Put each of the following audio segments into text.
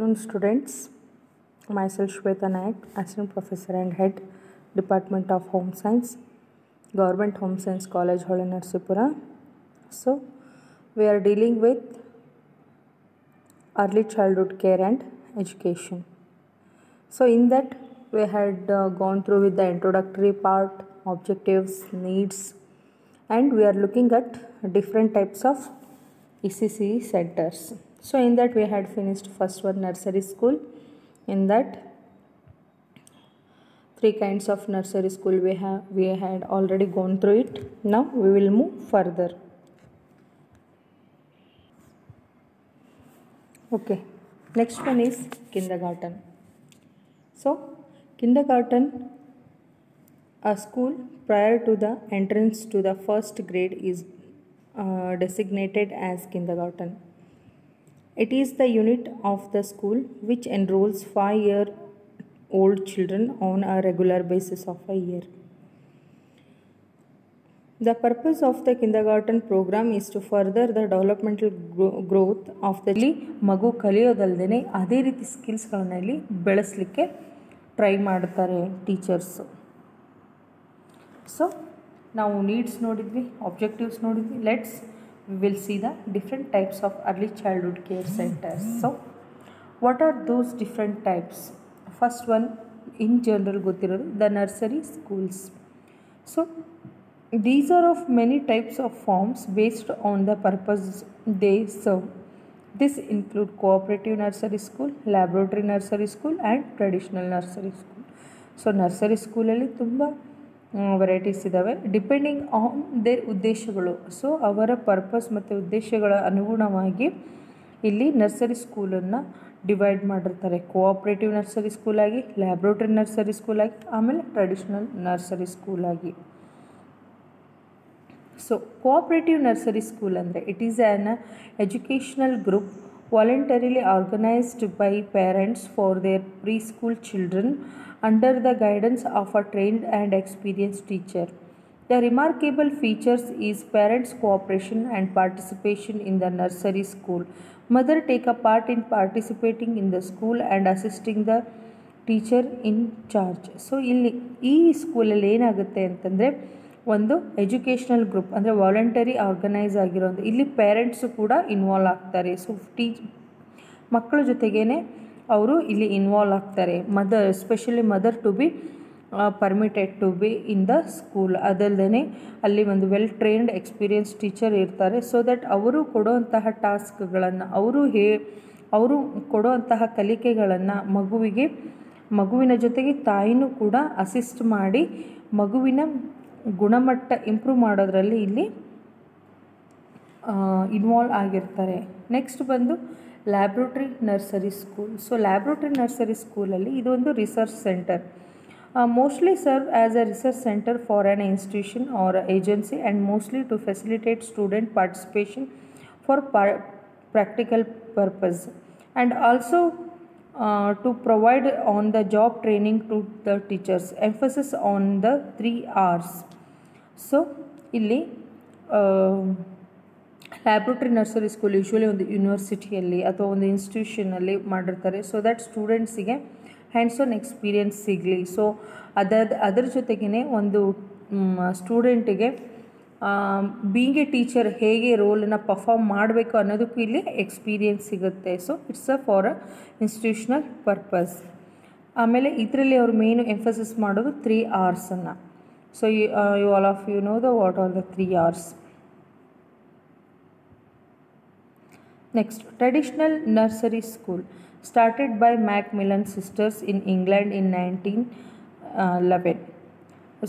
Students, myself Shweta Nayak, Assistant Professor and Head, Department of Home Science, Government Home Science College, Hola Narsipura. So, we are dealing with early childhood care and education. So, in that we had gone through with the introductory part, objectives, needs, and we are looking at different types of ECCE centers. So in that we had finished first one, nursery school. In that 3 kinds of nursery school we had already gone through it. Now we will move further. Okay, next one is kindergarten. So kindergarten, a school prior to the entrance to the first grade, is designated as kindergarten. It is the unit of the school which enrolls 5-year-old children on a regular basis of a year. The purpose of the kindergarten program is to further the developmental growth of the child. ಮಗು ಕಲಿಯೋದಲ್ಲದೆ ಅದೇ ರೀತಿ ಸ್ಕಿಲ್ಸ್ಗಳನ್ನು ಇಲ್ಲಿ ಬೆಳೆಸಲಿಕ್ಕೆ try ಮಾಡ್ತಾರೆ teachers. So ನಾವು needs ನೋಡಿದ್ವಿ, objectives ನೋಡಿದ್ವಿ. We will see the different types of early childhood care centers. So, what are those different types? First one, in general, the nursery schools. So, these are of many types of forms based on the purpose they serve. This include cooperative nursery school, laboratory nursery school, and traditional nursery school. So, nursery school alli tumba varieties ಇದ್ದಾವೆ, depending on their ಉದ್ದೇಶಗಳು. So ಅವರ purpose ಮತ್ತು ಉದ್ದೇಶಗಳ ಅನುಗುಣವಾಗಿ ಇಲ್ಲಿ nursery ಸ್ಕೂಲನ್ನು divide ಮಾಡಿರ್ತಾರೆ. Cooperative nursery ಸ್ಕೂಲಾಗಿ, ಲ್ಯಾಬ್ರೋಟರಿ ನರ್ಸರಿ ಸ್ಕೂಲಾಗಿ, ಆಮೇಲೆ ಟ್ರೆಡಿಷ್ನಲ್ ನರ್ಸರಿ ಸ್ಕೂಲಾಗಿ. ಸೊ ಕೋಆಪ್ರೇಟಿವ್ ನರ್ಸರಿ ಸ್ಕೂಲ್ ಅಂದರೆ it is an educational group voluntarily organised by parents for their preschool children under the guidance of a trained and experienced teacher. The remarkable features is parents' cooperation and participation in the nursery school. Mother take a part in participating in the school and assisting the teacher in charge. So ಇಲ್ಲಿ ಈ ಸ್ಕೂಲಲ್ಲಿ ಏನಾಗುತ್ತೆ ಅಂತಂದರೆ, ಒಂದು educational group ಅಂದರೆ voluntary organise ಆಗಿರೋದು. ಇಲ್ಲಿ parents ಕೂಡ ಇನ್ವಾಲ್ವ್ ಆಗ್ತಾರೆ. ಸೊ ಮಕ್ಕಳ ಜೊತೆಗೇ ಅವರು ಇಲ್ಲಿ ಇನ್ವಾಲ್ವ್ ಆಗ್ತಾರೆ. Especially mother to be permitted to be in the school. ಅದಲ್ಲದೆ ಅಲ್ಲಿ ಒಂದು ವೆಲ್ ಟ್ರೈನ್ಡ್ ಎಕ್ಸ್ಪೀರಿಯನ್ಸ್ ಟೀಚರ್ ಇರ್ತಾರೆ. ಸೊ ದಟ್ ಅವರು ಕೊಡುವಂತಹ ಟಾಸ್ಕ್ಗಳನ್ನು, ಅವರು ಕೊಡುವಂತಹ ಕಲಿಕೆಗಳನ್ನು ಮಗುವಿನ ಜೊತೆಗೆ ತಾಯಿನೂ ಕೂಡ ಅಸಿಸ್ಟ್ ಮಾಡಿ ಮಗುವಿನ ಗುಣಮಟ್ಟ ಇಂಪ್ರೂವ್ ಮಾಡೋದ್ರಲ್ಲಿ ಇಲ್ಲಿ ಇನ್ವಾಲ್ವ್ ಆಗಿರ್ತಾರೆ. ನೆಕ್ಸ್ಟ್ ಬಂದು laboratory nursery school. So laboratory nursery ಸ್ಕೂಲಲ್ಲಿ ಇದೊಂದು research centre. Mostly serve as a research centre for an institution or agency and mostly to facilitate student participation for practical purpose and also to provide on the job training to the teachers. Emphasis on the 3 R's. So ಇಲ್ಲಿ laboratory nursery school usually ಒಂದು ಯೂನಿವರ್ಸಿಟಿಯಲ್ಲಿ ಅಥವಾ ಒಂದು ಇನ್ಸ್ಟಿಟ್ಯೂಷನಲ್ಲಿ ಮಾಡಿರ್ತಾರೆ. So that ಸ್ಟೂಡೆಂಟ್ಸಿಗೆ hands on experience ಸಿಗಲಿ. So ಅದರ ಜೊತೆಗೇ ಒಂದು ಸ್ಟೂಡೆಂಟಿಗೆ ಬೀಯಿಂಗ್ ಎ ಟೀಚರ್ ಹೇಗೆ ರೋಲನ್ನು ಪರ್ಫಾರ್ಮ್ ಮಾಡಬೇಕು ಅನ್ನೋದಕ್ಕೂ ಇಲ್ಲಿ ಎಕ್ಸ್ಪೀರಿಯನ್ಸ್ ಸಿಗುತ್ತೆ. So it's for a institutional purpose. ಆಮೇಲೆ ಇದರಲ್ಲಿ ಅವರು ಮೇನು ಎಂಫಸಿಸ್ ಮಾಡೋದು 3 R'ಸನ್ನು. So you all of you know what are the 3 R's. Next, traditional nursery school started by Macmillan sisters in England in 1911.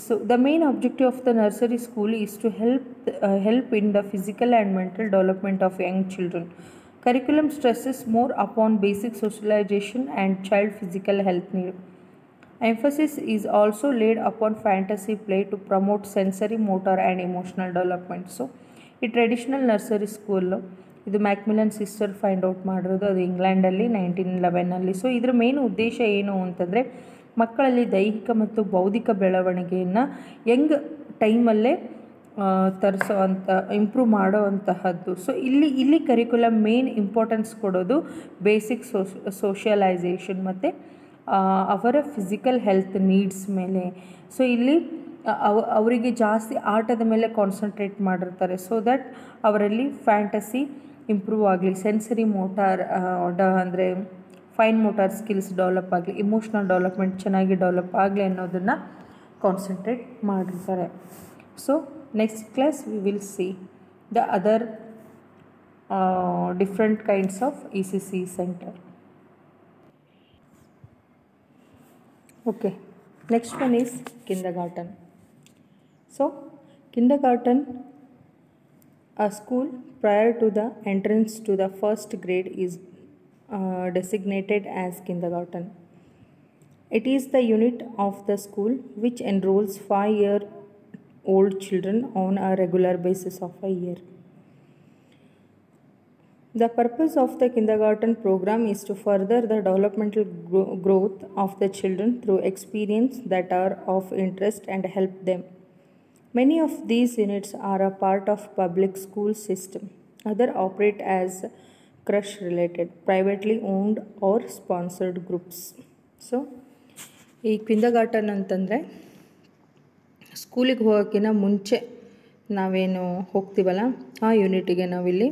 So the main objective of the nursery school is to help in the physical and mental development of young children. Curriculum stresses more upon basic socialization and child physical health need. Emphasis is also laid upon fantasy play to promote sensory, motor and emotional development. So ಈ traditional nursery school ಇದು ಮ್ಯಾಕ್ಮಿಲನ್ sister find out ಮಾಡಿರೋದು, ಅದು ಇಂಗ್ಲೆಂಡಲ್ಲಿ 1911. So ಇದರ main ಉದ್ದೇಶ ಏನು ಅಂತಂದರೆ, ಮಕ್ಕಳಲ್ಲಿ ದೈಹಿಕ ಮತ್ತು ಬೌದ್ಧಿಕ ಬೆಳವಣಿಗೆಯನ್ನು ಯಂಗ್ ಟೈಮಲ್ಲೇ ತರಿಸೋ ಅಂಥ ಇಂಪ್ರೂವ್ ಮಾಡೋ ಅಂತಹದ್ದು. ಸೊ ಇಲ್ಲಿ ಕರಿಕ್ಯುಲಮ್ ಮೇನ್ ಇಂಪಾರ್ಟೆನ್ಸ್ ಕೊಡೋದು ಬೇಸಿಕ್ ಸೋಷಿಯಲೈಸೇಷನ್ ಮತ್ತು ಅವರ ಫಿಸಿಕಲ್ ಹೆಲ್ತ್ ನೀಡ್ಸ್ ಮೇಲೆ. ಸೊ ಇಲ್ಲಿ ಅವರಿಗೆ ಜಾಸ್ತಿ ಆಟದ ಮೇಲೆ ಕಾನ್ಸಂಟ್ರೇಟ್ ಮಾಡಿರ್ತಾರೆ, ಸೊ ದಟ್ ಅವರಲ್ಲಿ ಫ್ಯಾಂಟಸಿ ಇಂಪ್ರೂವ್ ಆಗಲಿ, ಸೆನ್ಸರಿ ಮೋಟಾರ್ ಅಂದರೆ ಫೈನ್ ಮೋಟಾರ್ ಸ್ಕಿಲ್ಸ್ ಡೆವಲಪ್ ಆಗಲಿ, ಇಮೋಷ್ನಲ್ ಡೆವಲಪ್ಮೆಂಟ್ ಚೆನ್ನಾಗಿ ಡೆವಲಪ್ ಆಗಲಿ ಅನ್ನೋದನ್ನು ಕಾನ್ಸಂಟ್ರೇಟ್ ಮಾಡಿರ್ತಾರೆ. So next class we will see the other different kinds of ECC center. Okay, next one is kindergarten. So kindergarten, a school prior to the entrance to the first grade, is designated as kindergarten. It is the unit of the school which enrolls 5-year-old children on a regular basis of a year. The purpose of the kindergarten program is to further the developmental growth of the children through experience that are of interest and help them. Many of these units are a part of public school system. Other operate as crush related, privately owned or sponsored groups. So, ಈ kindergarten ಅಂತಂದರೆ ಸ್ಕೂಲಿಗೆ ಹೋಗೋಕ್ಕಿಂತ ಮುಂಚೆ ನಾವೇನು ಹೋಗ್ತೀವಲ್ಲ ಆ ಯೂನಿಟಿಗೆ ನಾವಿಲ್ಲಿ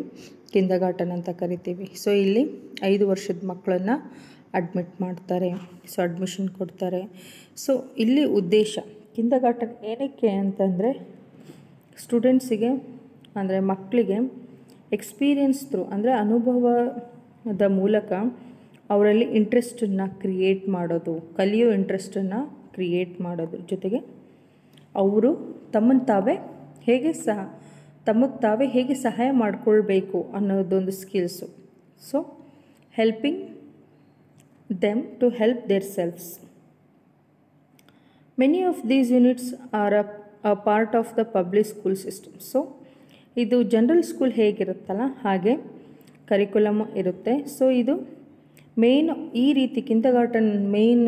kindergarten ಅಂತ ಕರಿತೀವಿ. So ಇಲ್ಲಿ 5 ವರ್ಷದ ಮಕ್ಕಳನ್ನು ಅಡ್ಮಿಟ್ ಮಾಡ್ತಾರೆ, ಸೊ ಅಡ್ಮಿಷನ್ ಕೊಡ್ತಾರೆ. ಸೊ ಇಲ್ಲಿ ಉದ್ದೇಶ ಕಿಂಡರ್ಗಾರ್ಟನ್ ಏನಕ್ಕೆ ಅಂತಂದರೆ ಸ್ಟೂಡೆಂಟ್ಸಿಗೆ ಅಂದರೆ ಮಕ್ಕಳಿಗೆ ಎಕ್ಸ್ಪೀರಿಯನ್ಸ್ ಥ್ರೂ ಅಂದರೆ ಅನುಭವದ ಮೂಲಕ ಅವರಲ್ಲಿ ಇಂಟ್ರೆಸ್ಟನ್ನು ಕ್ರಿಯೇಟ್ ಮಾಡೋದು, ಕಲಿಯೋ ಇಂಟ್ರೆಸ್ಟನ್ನು ಕ್ರಿಯೇಟ್ ಮಾಡೋದು, ಜೊತೆಗೆ ಅವರು ತಮಗೆ ತಾವೇ ಹೇಗೆ ಸಹಾಯ ಮಾಡಿಕೊಳ್ಬೇಕು ಅನ್ನೋದೊಂದು skills. So helping them to help their selves. Many of these units are a part of the public school system. So ಇದು ಜನರಲ್ ಸ್ಕೂಲ್ ಹೇಗಿರುತ್ತಲ್ಲ ಹಾಗೆ ಕರಿಕ್ಯುಲಮ್ ಇರುತ್ತೆ. ಸೊ ಇದು ಮೇನ್ ಈ ರೀತಿ ಕಿಂಡರ್ಗಾರ್ಟನ್ ಮೇನ್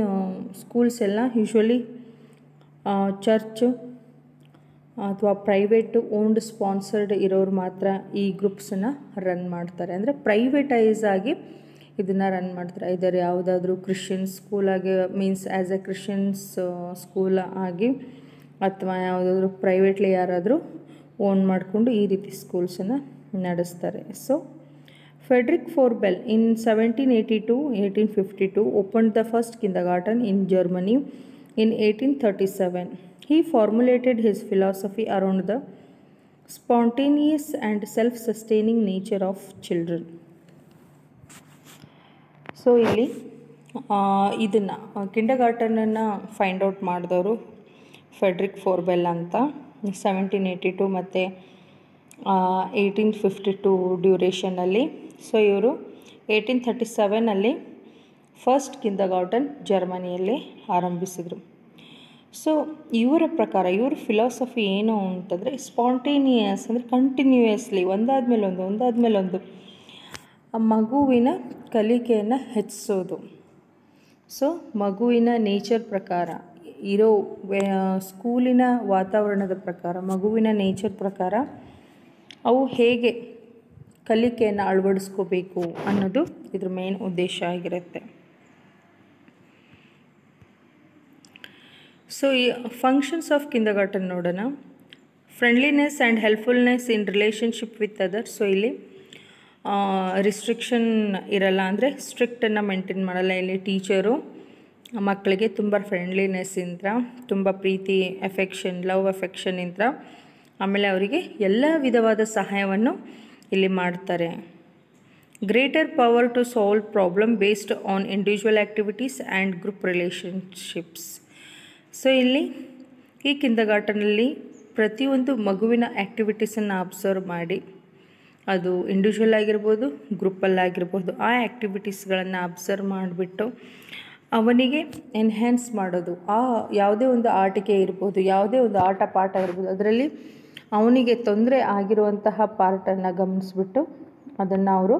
ಸ್ಕೂಲ್ಸ್ ಎಲ್ಲ ಯೂಶ್ವಲಿ ಚರ್ಚ್ ಅಥವಾ private owned sponsored ಇರೋರು ಮಾತ್ರ ಈ ಗ್ರೂಪ್ಸನ್ನು ರನ್ ಮಾಡ್ತಾರೆ. ಅಂದರೆ ಪ್ರೈವೇಟೈಸ್ ಆಗಿ ಇದನ್ನು ರನ್ ಮಾಡ್ತಾರೆ. ಇದರ ಯಾವುದಾದ್ರೂ ಕ್ರಿಶ್ಚಿಯನ್ ಸ್ಕೂಲಾಗಿ means as a Christians school ಆಗಿ ಅಥವಾ ಯಾವುದಾದ್ರೂ ಪ್ರೈವೇಟ್ಲಿ ಯಾರಾದರೂ ಓನ್ ಮಾಡಿಕೊಂಡು ಈ ರೀತಿ ಸ್ಕೂಲ್ಸನ್ನು ನಡೆಸ್ತಾರೆ. So Frederick Forbel in 1782-1852 opened the first kindergarten in Germany in 1837. He formulated his philosophy around the spontaneous and self-sustaining nature of children. So ಇಲ್ಲಿ ಇದನ್ನು ಕಿಂಡರ್ಗಾರ್ಟನನ್ನು ಫೈಂಡ್ ಔಟ್ ಮಾಡಿದವರು ಫೆಡ್ರಿಕ್ ಫೋರ್ಬೆಲ್ ಅಂತ 1782 ಮತ್ತು 1852 ಡ್ಯೂರೇಷನಲ್ಲಿ. ಸೊ ಇವರು 1837 ಫಸ್ಟ್ ಕಿಂಡರ್ಗಾರ್ಟನ್ ಜರ್ಮನಿಯಲ್ಲಿ ಆರಂಭಿಸಿದರು. ಸೊ ಇವರ ಪ್ರಕಾರ ಇವ್ರ ಫಿಲಾಸಫಿ ಏನು ಅಂತಂದರೆ ಸ್ಪಾಂಟೇನಿಯಸ್ ಅಂದರೆ ಕಂಟಿನ್ಯೂಯಸ್ಲಿ ಒಂದಾದ್ಮೇಲೊಂದು ಮಗುವಿನ ಕಲಿಕೆಯನ್ನು ಹೆಚ್ಚಿಸೋದು. ಸೊ ಮಗುವಿನ ನೇಚರ್ ಪ್ರಕಾರ ಇರೋ ಸ್ಕೂಲಿನ ವಾತಾವರಣದ ಪ್ರಕಾರ ಮಗುವಿನ ನೇಚರ್ ಪ್ರಕಾರ ಅವು ಹೇಗೆ ಕಲಿಕೆಯನ್ನು ಅಳವಡಿಸ್ಕೋಬೇಕು ಅನ್ನೋದು ಇದ್ರ ಮೇನ್ ಉದ್ದೇಶ ಆಗಿರುತ್ತೆ. ಸೊ ಈ ಫಂಕ್ಷನ್ಸ್ ಆಫ್ ಕಿಂಡರ್ಗಾರ್ಟನ್ ನೋಡೋಣ. Friendliness and helpfulness in relationship with others. So ಇಲ್ಲಿ ರಿಸ್ಟ್ರಿಕ್ಷನ್ ಇರಲ್ಲ, ಅಂದರೆ ಸ್ಟ್ರಿಕ್ಟನ್ನು ಮೇಂಟೈನ್ ಮಾಡಲ್ಲ. ಇಲ್ಲಿ ಟೀಚರು ಮಕ್ಕಳಿಗೆ ತುಂಬ ಫ್ರೆಂಡ್ಲಿನೆಸ್ಸಿಂದ, ತುಂಬ ಪ್ರೀತಿ ಲವ್ ಅಫೆಕ್ಷನಿಂದ, ಆಮೇಲೆ ಅವರಿಗೆ ಎಲ್ಲ ವಿಧವಾದ ಸಹಾಯವನ್ನು ಇಲ್ಲಿ ಮಾಡ್ತಾರೆ. Greater power to solve problem based on individual activities and group relationships. So ಇಲ್ಲಿ ಈ ಕಿಂಡರ್ಗಾರ್ಟನಲ್ಲಿ ಪ್ರತಿಯೊಂದು ಮಗುವಿನ ಆ್ಯಕ್ಟಿವಿಟೀಸನ್ನು ಅಬ್ಸರ್ವ್ ಮಾಡಿ, ಅದು ಇಂಡಿವಿಜುವಲ್ ಆಗಿರ್ಬೋದು, ಗ್ರೂಪಲ್ಲಾಗಿರ್ಬೋದು, ಆ ಆ್ಯಕ್ಟಿವಿಟೀಸ್ಗಳನ್ನು ಅಬ್ಸರ್ವ್ ಮಾಡಿಬಿಟ್ಟು ಅವನಿಗೆ ಎನ್ಹ್ಯಾನ್ಸ್ ಮಾಡೋದು. ಯಾವುದೇ ಒಂದು ಆಟಿಕೆ ಇರ್ಬೋದು, ಯಾವುದೇ ಒಂದು ಆಟ ಪಾಠ ಇರ್ಬೋದು, ಅದರಲ್ಲಿ ಅವನಿಗೆ ತೊಂದರೆ ಆಗಿರುವಂತಹ ಪಾರ್ಟನ್ನು ಗಮನಿಸ್ಬಿಟ್ಟು ಅದನ್ನು ಅವರು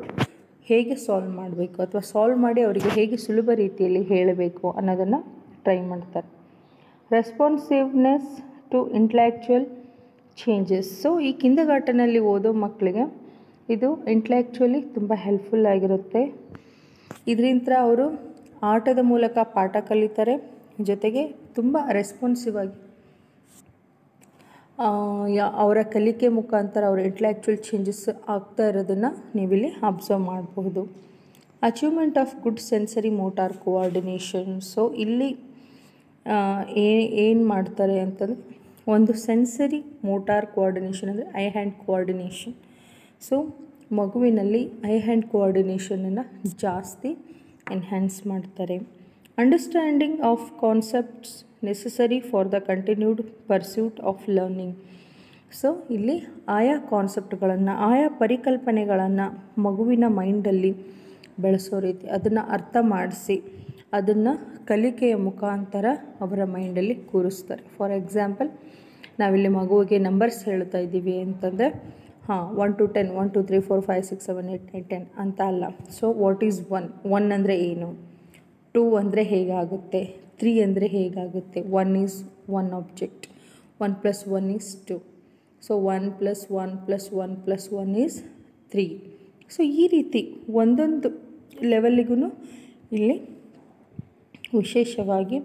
ಹೇಗೆ ಸಾಲ್ವ್ ಮಾಡಬೇಕು ಅಥವಾ ಸಾಲ್ವ್ ಮಾಡಿ ಅವರಿಗೆ ಹೇಗೆ ಸುಲಭ ರೀತಿಯಲ್ಲಿ ಹೇಳಬೇಕು ಅನ್ನೋದನ್ನು ಟ್ರೈ ಮಾಡ್ತಾರೆ. Responsiveness to intellectual changes. So ಈ ಕಿಂಡರ್ಗಾರ್ಟನಲ್ಲಿ ಓದೋ ಮಕ್ಕಳಿಗೆ ಇದು ಇಂಟೆಲೆಕ್ಚುಲಿ ತುಂಬ ಹೆಲ್ಪ್ಫುಲ್ ಆಗಿರುತ್ತೆ. ಇದರಿಂದ ಅವರು ಆಟದ ಮೂಲಕ ಪಾಠ ಕಲಿತಾರೆ, ಜೊತೆಗೆ ತುಂಬ ರೆಸ್ಪಾನ್ಸಿವ್ ಆಗಿ ಅವರ ಕಲಿಕೆ ಮುಖಾಂತರ ಅವರ ಇಂಟೆಲೆಕ್ಚುಯಲ್ ಚೇಂಜಸ್ ಆಗ್ತಾ ಇರೋದನ್ನು ನೀವಿಲ್ಲಿ ಅಬ್ಸರ್ವ್ ಮಾಡಬಹುದು. Achievement of good sensory motor coordination. So ಇಲ್ಲಿ ಏನು ಮಾಡ್ತಾರೆ ಅಂತಂದರೆ, ಒಂದು ಸೆನ್ಸರಿ ಮೋಟಾರ್ ಕೋಆರ್ಡಿನೇಷನ್ ಅಂದರೆ ಐ ಹ್ಯಾಂಡ್ ಕೋಆರ್ಡಿನೇಷನ್. ಸೊ ಮಗುವಿನಲ್ಲಿ ಐ ಹ್ಯಾಂಡ್ ಕೋಆರ್ಡಿನೇಷನನ್ನು ಜಾಸ್ತಿ ಎನ್ಹ್ಯಾನ್ಸ್ ಮಾಡ್ತಾರೆ. Understanding of concepts necessary for the continued pursuit of learning. So ಇಲ್ಲಿ ಆಯಾ ಕಾನ್ಸೆಪ್ಟ್ಗಳನ್ನು, ಆಯಾ ಪರಿಕಲ್ಪನೆಗಳನ್ನು ಮಗುವಿನ ಮೈಂಡಲ್ಲಿ ಬೆಳೆಸೋ ರೀತಿ, ಅದನ್ನು ಅರ್ಥ ಮಾಡಿಸಿ ಅದನ್ನು ಕಲಿಕೆಯ ಮುಖಾಂತರ ಅವರ ಮೈಂಡಲ್ಲಿ ಕೂರಿಸ್ತಾರೆ. ಫಾರ್ ಎಕ್ಸಾಂಪಲ್, ನಾವಿಲ್ಲಿ ಮಗುವಿಗೆ ನಂಬರ್ಸ್ ಹೇಳ್ತಾ ಇದ್ದೀವಿ ಅಂತಂದರೆ 1 to 10, 1 2 3 4 5 6 7 8 9 10 ಅಂತ ಅಲ್ಲ. ಸೊ ವಾಟ್ ಈಸ್ 1 ಅಂದರೆ ಏನು, 2 ಅಂದರೆ ಹೇಗಾಗುತ್ತೆ, 3 ಅಂದರೆ ಹೇಗಾಗುತ್ತೆ. 1 is 1 object, 1 + 1 is 2. So 1 + 1 + 1 + 1 is 3. So ಈ ರೀತಿ ಒಂದೊಂದು ಲೆವೆಲ್ಲಿಗೂ ಇಲ್ಲಿ ವಿಶೇಷವಾಗಿ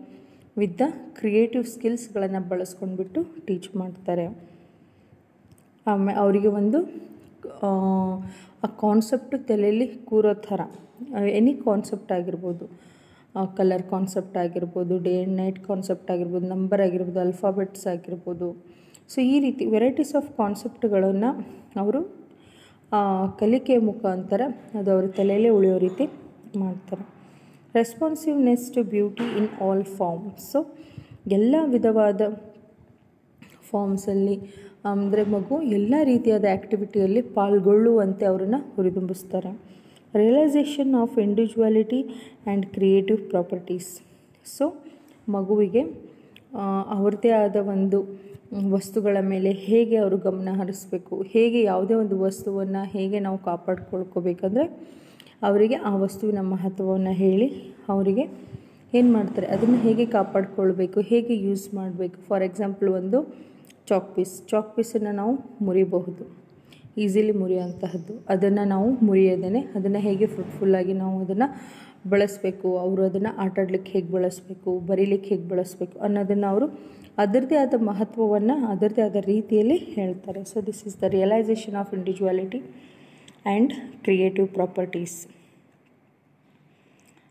ವಿತ್ ದ ಕ್ರಿಯೇಟಿವ್ ಸ್ಕಿಲ್ಸ್ಗಳನ್ನು ಬಳಸ್ಕೊಂಡ್ಬಿಟ್ಟು ಟೀಚ್ ಮಾಡ್ತಾರೆ. ಆಮೇಲೆ ಅವರಿಗೆ ಒಂದು ಆ ಕಾನ್ಸೆಪ್ಟು ತಲೆಯಲ್ಲಿ ಕೂರೋ ಥರ, ಎನಿ ಕಾನ್ಸೆಪ್ಟ್ ಆಗಿರ್ಬೋದು, ಕಲರ್ ಕಾನ್ಸೆಪ್ಟ್ ಆಗಿರ್ಬೋದು, ಡೇ ಆ್ಯಂಡ್ ನೈಟ್ ಕಾನ್ಸೆಪ್ಟ್ ಆಗಿರ್ಬೋದು, ನಂಬರ್ ಆಗಿರ್ಬೋದು, ಅಲ್ಫಾಬೆಟ್ಸ್ ಆಗಿರ್ಬೋದು. ಸೊ ಈ ರೀತಿ ವೆರೈಟೀಸ್ ಆಫ್ ಕಾನ್ಸೆಪ್ಟ್ಗಳನ್ನು ಅವರು ಕಲಿಕೆಯ ಮುಖಾಂತರ ಅದು ಅವ್ರ ತಲೆಯಲ್ಲೇ ಉಳಿಯೋ ರೀತಿ ಮಾಡ್ತಾರೆ. Responsiveness to beauty in all forms. So ಎಲ್ಲ ವಿಧವಾದ ಫಾರ್ಮ್ಸಲ್ಲಿ ಅಂದರೆ ಮಗು ಎಲ್ಲ ರೀತಿಯಾದ ಆ್ಯಕ್ಟಿವಿಟಿಯಲ್ಲಿ ಪಾಲ್ಗೊಳ್ಳುವಂತೆ ಅವರನ್ನು ಹುರಿದುಂಬಿಸ್ತಾರೆ. Realisation of individuality and creative properties. So ಮಗುವಿಗೆ ಅವ್ರದ್ದೇ ಆದ ಒಂದು ವಸ್ತುಗಳ ಮೇಲೆ ಹೇಗೆ ಅವರು ಗಮನ ಹರಿಸಬೇಕು, ಹೇಗೆ ಯಾವುದೇ ಒಂದು ವಸ್ತುವನ್ನು ಹೇಗೆ ನಾವು ಕಾಪಾಡ್ಕೊಳ್ಕೋಬೇಕಂದ್ರೆ ಅವರಿಗೆ ಆ ವಸ್ತುವಿನ ಮಹತ್ವವನ್ನು ಹೇಳಿ ಅವರಿಗೆ ಏನು ಮಾಡ್ತಾರೆ, ಅದನ್ನು ಹೇಗೆ ಕಾಪಾಡ್ಕೊಳ್ಬೇಕು, ಹೇಗೆ ಯೂಸ್ ಮಾಡಬೇಕು. ಫಾರ್ ಎಕ್ಸಾಂಪಲ್, ಒಂದು ಚಾಕ್ ಪೀಸನ್ನು ನಾವು ಮುರಿಬಹುದು, ಈಸಿಲಿ ಮುರಿಯುವಂತಹದ್ದು. ಅದನ್ನು ನಾವು ಮುರಿಯೋದೇ, ಅದನ್ನು ಹೇಗೆ ಫ್ರೂಟ್ಫುಲ್ಲಾಗಿ ನಾವು ಅದನ್ನು ಬಳಸಬೇಕು, ಅವರು ಅದನ್ನು ಆಟಾಡ್ಲಿಕ್ಕೆ ಹೇಗೆ ಬಳಸಬೇಕು, ಬರೀಲಿಕ್ಕೆ ಹೇಗೆ ಬಳಸಬೇಕು ಅನ್ನೋದನ್ನು ಅವರು ಅದರದ್ದೇ ಆದ ಮಹತ್ವವನ್ನು ಅದರದ್ದೇ ಆದ ರೀತಿಯಲ್ಲಿ ಹೇಳ್ತಾರೆ. So this is the realisation of individuality and creative properties.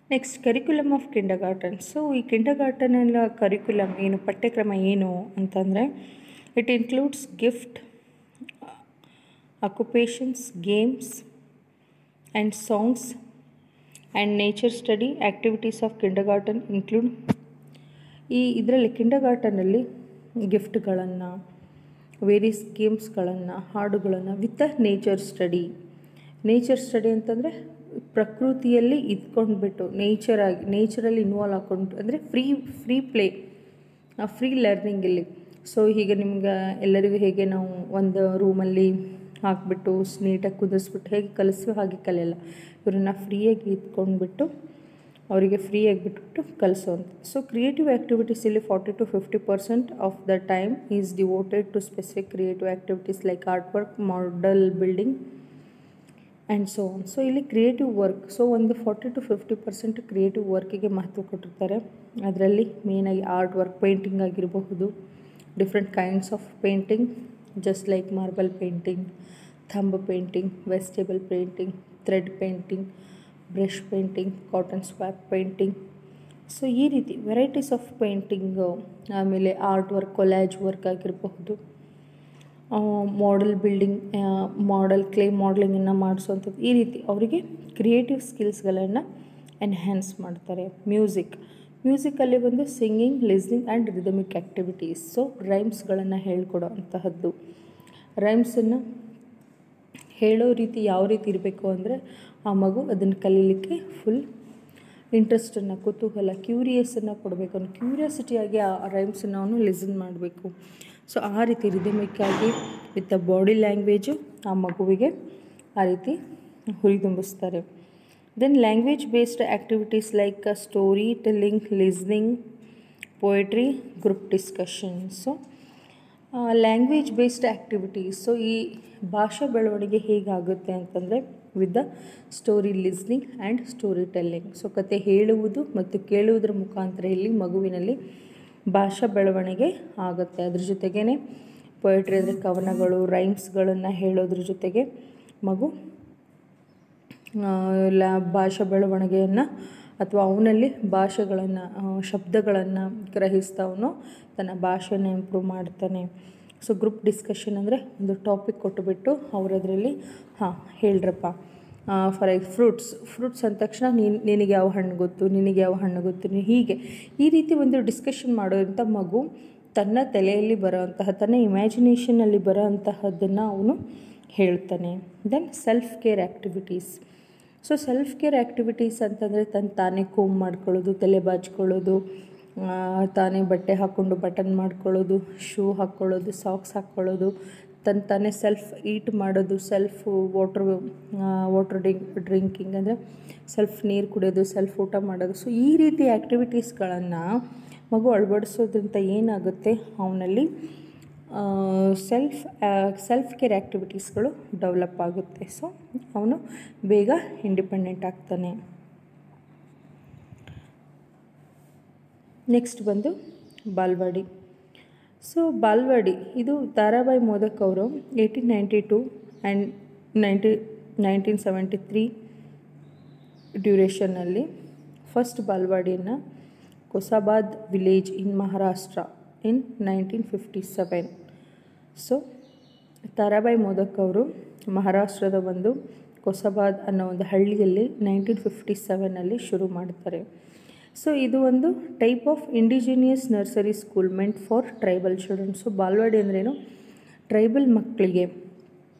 Next, curriculum of kindergarten. So ಈ ಕಿಂಡರ್ಗಾರ್ಟನ್ನ ಕರಿಕ್ಯುಲಮ್ ಏನು, ಪಠ್ಯಕ್ರಮ ಏನು ಅಂತಂದರೆ, it includes gift, occupations, games and songs and nature study. Activities of kindergarten include, ಇದರಲ್ಲಿ ಕಿಂಡರ್ಗಾರ್ಟನಲ್ಲಿ ಗಿಫ್ಟ್ಗಳನ್ನು, ವೇರಿಯಸ್ ಗೇಮ್ಸ್ಗಳನ್ನು, ಹಾಡುಗಳನ್ನು with nature study. Nature study ಅಂತಂದರೆ ಪ್ರಕೃತಿಯಲ್ಲಿ ಇದ್ಕೊಂಡ್ಬಿಟ್ಟು ನೇಚರಲ್ಲಿ ಇನ್ವಾಲ್ವ್ ಹಾಕ್ಕೊಂಡು, ಅಂದರೆ ಫ್ರೀ ಪ್ಲೇ, ಫ್ರೀ ಲರ್ನಿಂಗಲ್ಲಿ. ಸೊ ಹೀಗೆ ನಿಮ್ಗೆ ಎಲ್ಲರಿಗೂ ಹೇಗೆ ನಾವು ಒಂದು ರೂಮಲ್ಲಿ ಹಾಕಿಬಿಟ್ಟು ನೀಟಾಗಿ ಕುದಿಸ್ಬಿಟ್ಟು ಹೇಗೆ ಕಲಿಸ್ತೀವಿ ಹಾಗೆ ಕಲಿಯಲ್ಲ, ಇವರನ್ನು ಫ್ರೀಯಾಗಿ ಇದ್ಕೊಂಡ್ಬಿಟ್ಟು ಅವರಿಗೆ ಫ್ರೀಯಾಗಿ ಬಿಟ್ಬಿಟ್ಟು ಕಲಿಸೋವಂಥ. ಸೊ ಕ್ರಿಯೇಟಿವ್ ಆ್ಯಕ್ಟಿವಿಟೀಸ್ ಇಲ್ಲಿ 40 to 50% of the time is devoted to specific creative activities like art work, model building and so on. So ಇಲ್ಲಿ ಕ್ರಿಯೇಟಿವ್ ವರ್ಕ್, ಸೊ ಒಂದು 40 to 50% ಕ್ರಿಯೇಟಿವ್ ವರ್ಕಿಗೆ ಮಹತ್ವ ಕೊಟ್ಟಿರ್ತಾರೆ. ಅದರಲ್ಲಿ ಮೇಯ್ನಾಗಿ ಆರ್ಟ್ ವರ್ಕ್, ಪೇಂಟಿಂಗ್ ಆಗಿರಬಹುದು, different kinds of painting, just like marble painting, thumb painting, vegetable painting, thread painting, brush painting, cotton swab painting. So ಈ ರೀತಿ varieties of painting, ಆಮೇಲೆ art work, collage work ಆಗಿರಬಹುದು, model building, clay ಮಾಡಲಿಂಗನ್ನು ಮಾಡಿಸೋವಂಥದ್ದು. ಈ ರೀತಿ ಅವರಿಗೆ ಕ್ರಿಯೇಟಿವ್ ಸ್ಕಿಲ್ಸ್ಗಳನ್ನು ಎನ್ಹ್ಯಾನ್ಸ್ ಮಾಡ್ತಾರೆ. ಮ್ಯೂಸಿಕಲ್ಲಿ ಬಂದು singing, listening and rhythmic activities. So ರೈಮ್ಸ್ಗಳನ್ನು ಹೇಳ್ಕೊಡೋ ಅಂತಹದ್ದು. ರೈಮ್ಸನ್ನು ಹೇಳೋ ರೀತಿ ಯಾವ ರೀತಿ ಇರಬೇಕು ಅಂದರೆ, ಆ ಮಗು ಅದನ್ನು ಕಲೀಲಿಕ್ಕೆ ಫುಲ್ ಇಂಟ್ರೆಸ್ಟನ್ನು, ಕುತೂಹಲ, ಕ್ಯೂರಿಯಸನ್ನು ಕೊಡಬೇಕು. ಅವನು ಕ್ಯೂರಿಯಾಸಿಟಿಯಾಗಿ ಆ ರೈಮ್ಸನ್ನು ಅವನು ಲಿಸನ್ ಮಾಡಬೇಕು. ಸೊ ಆ ರೀತಿ ರಿದಮಿಕ್ಕಾಗಿ ವಿತ್ ದ ಬಾಡಿ ಲ್ಯಾಂಗ್ವೇಜು ಆ ಮಗುವಿಗೆ ಆ ರೀತಿ ಹುರಿದುಂಬಿಸ್ತಾರೆ. Then language based activities like story telling, listening, poetry, group discussion. So language based activities. So ಈ ಭಾಷಾ ಬೆಳವಣಿಗೆ ಹೇಗಾಗುತ್ತೆ ಅಂತಂದರೆ with the story listening and story telling. So ಕತೆ ಹೇಳುವುದು ಮತ್ತು ಕೇಳುವುದರ ಮುಖಾಂತರ ಇಲ್ಲಿ ಮಗುವಿನಲ್ಲಿ ಭಾಷಾ ಬೆಳವಣಿಗೆ ಆಗುತ್ತೆ. ಅದ್ರ ಜೊತೆಗೇ ಪೊಯೆಟ್ರಿ ಅಂದರೆ ಕವನಗಳು, ರೈಮ್ಸ್ಗಳನ್ನು ಹೇಳೋದ್ರ ಜೊತೆಗೆ ಮಗು ಭಾಷಾ ಬೆಳವಣಿಗೆಯನ್ನು ಅಥವಾ ಅವನಲ್ಲಿ ಭಾಷೆಗಳನ್ನು, ಶಬ್ದಗಳನ್ನು ಗ್ರಹಿಸ್ತಾ ಅವನು ತನ್ನ ಭಾಷೆನ ಇಂಪ್ರೂವ್ ಮಾಡ್ತಾನೆ. ಸೊ ಗ್ರೂಪ್ ಡಿಸ್ಕಷನ್ ಅಂದರೆ ಒಂದು ಟಾಪಿಕ್ ಕೊಟ್ಟುಬಿಟ್ಟು ಅವರದ್ರಲ್ಲಿ ಹೇಳ್ರಪ್ಪ, ಫಾರ್ ಫ್ರೂಟ್ಸ್ ಅಂದ ತಕ್ಷಣ ನಿನಗೆ ಯಾವ ಹಣ್ಣು ಗೊತ್ತು, ನಿನಗೆ ಯಾವ ಹಣ್ಣು ಗೊತ್ತು, ಹೀಗೆ ಈ ರೀತಿ ಒಂದು ಡಿಸ್ಕಷನ್ ಮಾಡೋವಂಥ ಮಗು ತನ್ನ ತಲೆಯಲ್ಲಿ ಬರೋವಂತಹ, ತನ್ನ ಇಮ್ಯಾಜಿನೇಷನಲ್ಲಿ ಬರೋವಂತಹದ್ದನ್ನು ಅವನು ಹೇಳ್ತಾನೆ. Then self care activities. So self care activities ಅಂತಂದರೆ ತಾನೇ ಕೋಂಬ್ ಮಾಡ್ಕೊಳ್ಳೋದು, ತಲೆ ಬಾಚ್ಕೊಳ್ಳೋದು, ತಾನೇ ಬಟ್ಟೆ ಹಾಕ್ಕೊಂಡು ಬಟನ್ ಮಾಡ್ಕೊಳ್ಳೋದು, ಶೂ ಹಾಕ್ಕೊಳ್ಳೋದು, ಸಾಕ್ಸ್ ಹಾಕ್ಕೊಳ್ಳೋದು, ತಾನೇ ಸೆಲ್ಫ್ ಈಟ್ ಮಾಡೋದು, ಸೆಲ್ಫ್ ವಾಟರ್ ಡ್ರಿಂಕಿಂಗ್ ಅಂದರೆ ಸೆಲ್ಫ್ ನೀರು ಕುಡಿಯೋದು, ಸೆಲ್ಫ್ ಊಟ ಮಾಡೋದು. ಸೊ ಈ ರೀತಿ ಆ್ಯಕ್ಟಿವಿಟೀಸ್ಗಳನ್ನು ಮಗು ಅಳವಡಿಸೋದ್ರಿಂದ ಏನಾಗುತ್ತೆ, ಅವನಲ್ಲಿ ಸೆಲ್ಫ್ ಕೇರ್ ಆ್ಯಕ್ಟಿವಿಟೀಸ್ಗಳು ಡೆವಲಪ್ ಆಗುತ್ತೆ. ಸೊ ಅವನು ಬೇಗ ಇಂಡಿಪೆಂಡೆಂಟ್ ಆಗ್ತಾನೆ. ನೆಕ್ಸ್ಟ್ ಬಂದು ಬಾಲ್ವಾಡಿ. ಸೊ ಬಾಲ್ವಾಡಿ ಇದು ತಾರಾಬಾಯಿ ಮೋದಕ್ ಅವರು 1892 ಆ್ಯಂಡ್ 1973 ಡ್ಯೂರೇಷನ್ನಲ್ಲಿ ಫಸ್ಟ್ ಬಾಲ್ವಾಡಿಯನ್ನು Kosbad village in Maharashtra in 1957. So Tarabai Modak ಅವರು ಮಹಾರಾಷ್ಟ್ರದ ಒಂದು ಕೊಸಾಬಾದ್ ಅನ್ನೋ ಒಂದು ಹಳ್ಳಿಯಲ್ಲಿ 1957 ಶುರು ಮಾಡ್ತಾರೆ. ಸೊ ಇದು ಒಂದು type of indigenous nursery school meant for tribal children. So Balwadi ಅಂದ್ರೇನು, ಟ್ರೈಬಲ್ ಮಕ್ಕಳಿಗೆ